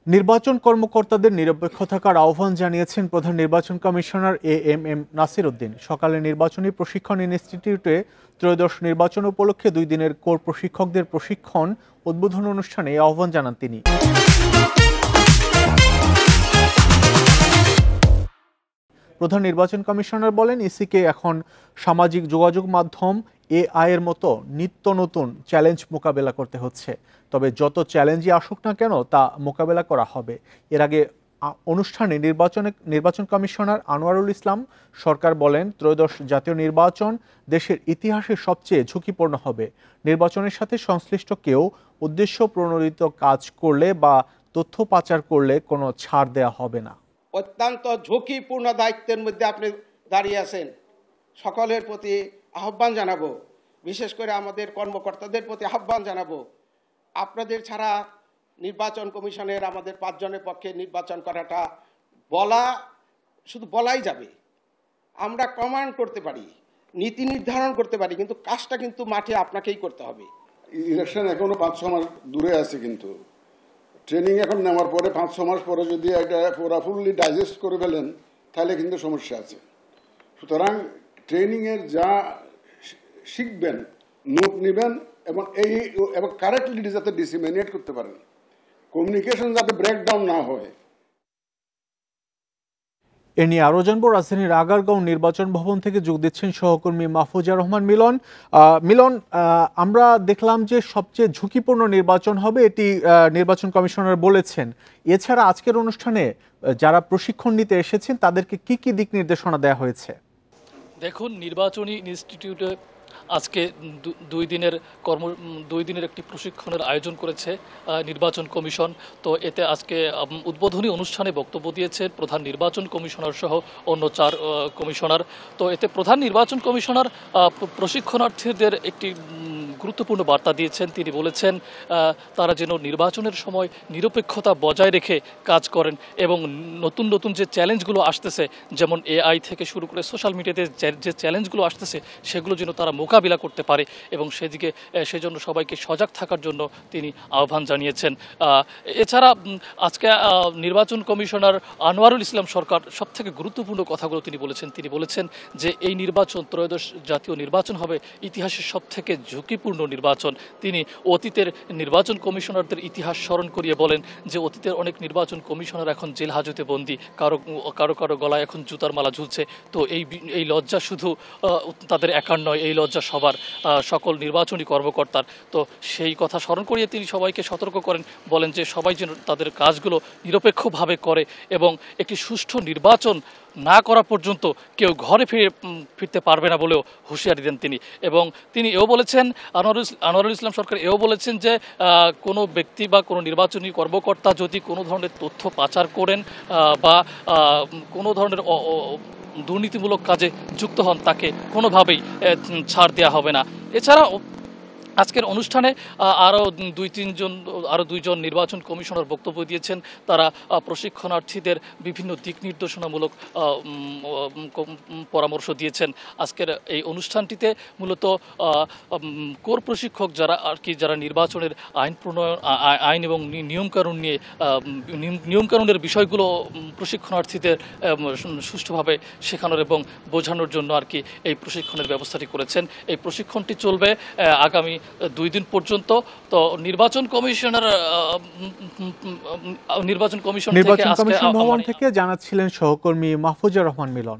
নির্বাচন কর্মকর্তাদের নিরপেক্ষ থাকার আহ্বান জানিয়েছেন প্রধান নির্বাচন কমিশনার এএমএম নাসির উদ্দিন। সকালে নির্বাচনী প্রশিক্ষণ ইনস্টিটিউটে ত্রয়োদশ নির্বাচন উপলক্ষে 2 দিনের কোর প্রশিক্ষকদের প্রশিক্ষণ উদ্বোধন অনুষ্ঠানে এই আহ্বান জানান তিনি। প্রধান নির্বাচন কমিশনার বলেন, ইসিকে এখন সামাজিক যোগাযোগ মাধ্যম এআই এর মতো নিত্য নতুন চ্যালেঞ্জ মোকাবেলা করতে হচ্ছে। তবে যত চ্যালেঞ্জই আসুক না কেন তা মোকাবেলা করা হবে। এর আগে অনুষ্ঠানে নির্বাচন কমিশনার আনোয়ারুল ইসলাম সরকার বলেন, ত্রয়োদশ জাতীয় নির্বাচন দেশের ইতিহাসে সবচেয়ে ঝুঁকিপূর্ণ হবে। নির্বাচনের সাথে সংশ্লিষ্ট কেউ উদ্দেশ্য প্রণোদিত কাজ করলে বা তথ্য পাচার করলে কোনো ছাড় দেয়া হবে না। অত্যন্ত ঝুঁকিপূর্ণ দায়িত্বের মধ্যে আপনি দাঁড়িয়ে আছেন। সকলের প্রতি আহ্বান জানাবো, বিশেষ করে আমাদের কর্মকর্তাদের প্রতি আহ্বান জানাবো, আপনাদের ছাড়া নির্বাচন কমিশনের আমাদের 5 জনের পক্ষে নির্বাচন করাটা শুধু বলাই যাবে। আমরা কমান্ড করতে পারি, নীতি নির্ধারণ করতে পারি, কিন্তু কাজটা কিন্তু মাঠে আপনাকেই করতে হবে। ইলেকশন এখনো 5-6 মাস দূরে আছে, কিন্তু ট্রেনিং এখন নেওয়ার পরে 5-6 মাস পরে যদি এটা পুরা ফুললি ডাইজেস্ট করে ফেলেন তাহলে কিন্তু সমস্যা আছে। সুতরাং ট্রেনিংয়ের যা শিখবেন, নোট নেবেন এবং কারেক্টলি যাতে ডিসিমিনেট করতে পারেন, কমিউনিকেশন যাতে ব্রেকডাউন না হয়। এ নিয়ে আরও জানবো, রাজধানীর আগারগাঁও নির্বাচন ভবন থেকে যোগ দিচ্ছেন সহকর্মী মাহফুজা রহমান মিলন। আমরা দেখলাম যে সবচেয়ে ঝুঁকিপূর্ণ নির্বাচন হবে, এটি নির্বাচন কমিশনার বলেছেন। এছাড়া আজকের অনুষ্ঠানে যারা প্রশিক্ষণ নিতে এসেছেন তাদেরকে কি কি দিক নির্দেশনা দেওয়া হয়েছে? দেখুন, নির্বাচনী ইনস্টিটিউটে আজকে 2 দিনের একটি প্রশিক্ষণের আয়োজন করেছে নির্বাচন কমিশন। তো এতে আজকে উদ্বোধনী অনুষ্ঠানে বক্তব্য দিয়েছেন প্রধান নির্বাচন কমিশনার সহ অন্য 4 কমিশনার। তো এতে প্রধান নির্বাচন কমিশনার প্রশিক্ষণার্থীদের একটি গুরুত্বপূর্ণ বার্তা দিয়েছেন। তিনি বলেছেন তারা যেন নির্বাচনের সময় নিরপেক্ষতা বজায় রেখে কাজ করেন এবং নতুন নতুন যে চ্যালেঞ্জগুলো আসতেছে, যেমন এআই থেকে শুরু করে সোশ্যাল মিডিয়াতে যে চ্যালেঞ্জগুলো আসতেছে সেগুলো যেন তারা মোকাবিলা করতে পারে এবং সেজন্য সবাইকে সজাগ থাকার জন্য তিনি আহ্বান জানিয়েছেন। এছাড়া আজকে নির্বাচন কমিশনার আনোয়ারুল ইসলাম সরকার সবথেকে গুরুত্বপূর্ণ কথাগুলো তিনি বলেছেন যে এই নির্বাচন ত্রয়োদশ জাতীয় নির্বাচন হবে ইতিহাসের সবথেকে ঝুঁকিপূর্ণ নির্বাচন। তিনি অতীতের নির্বাচন কমিশনারদের ইতিহাস স্মরণ করিয়ে বলেন যে অতীতের অনেক নির্বাচন কমিশনার এখন জেল হাজতে বন্দী, কারো গলায় এখন জুতার মালা ঝুলছে। তো এই লজ্জা শুধু তাদের একার নয়, এই লজ্জা সবার, সকল নির্বাচনী কর্মকর্তার। তো সেই কথা স্মরণ করিয়ে তিনি সবাইকে সতর্ক করেন, বলেন যে সবাই যেন তাদের কাজগুলো নিরপেক্ষভাবে করে এবং একটি সুষ্ঠু নির্বাচন না করা পর্যন্ত কেউ ঘরে ফিরতে পারবে না বলেও হুঁশিয়ারি দেন তিনি। এবং তিনি এও বলেছেন, আনোয়ারুল ইসলাম সরকার এও বলেছেন যে কোনো ব্যক্তি বা কোনো নির্বাচনী কর্মকর্তা যদি কোনো ধরনের তথ্য পাচার করেন বা কোনো ধরনের দুর্নীতিমূলক কাজে যুক্ত হন তাকে কোনোভাবেই ছাড় দেওয়া হবে না। এছাড়া আজকের অনুষ্ঠানে আরও 2জন নির্বাচন কমিশনার বক্তব্য দিয়েছেন। তারা প্রশিক্ষণার্থীদের বিভিন্ন দিক নির্দেশনামূলক পরামর্শ দিয়েছেন। আজকের এই অনুষ্ঠানটিতে মূলত কোর প্রশিক্ষক যারা নির্বাচনের আইন এবং নিয়মকানুনের বিষয়গুলো প্রশিক্ষণার্থীদের সুষ্ঠুভাবে শেখানোর এবং বোঝানোর জন্য এই প্রশিক্ষণের ব্যবস্থাটি করেছেন। এই প্রশিক্ষণটি চলবে আগামী 2 দিন পর্যন্ত। তো নির্বাচন কমিশন ভবন থেকে জানাচ্ছিলেন সহকর্মী মাহফুজা রহমান মিলন।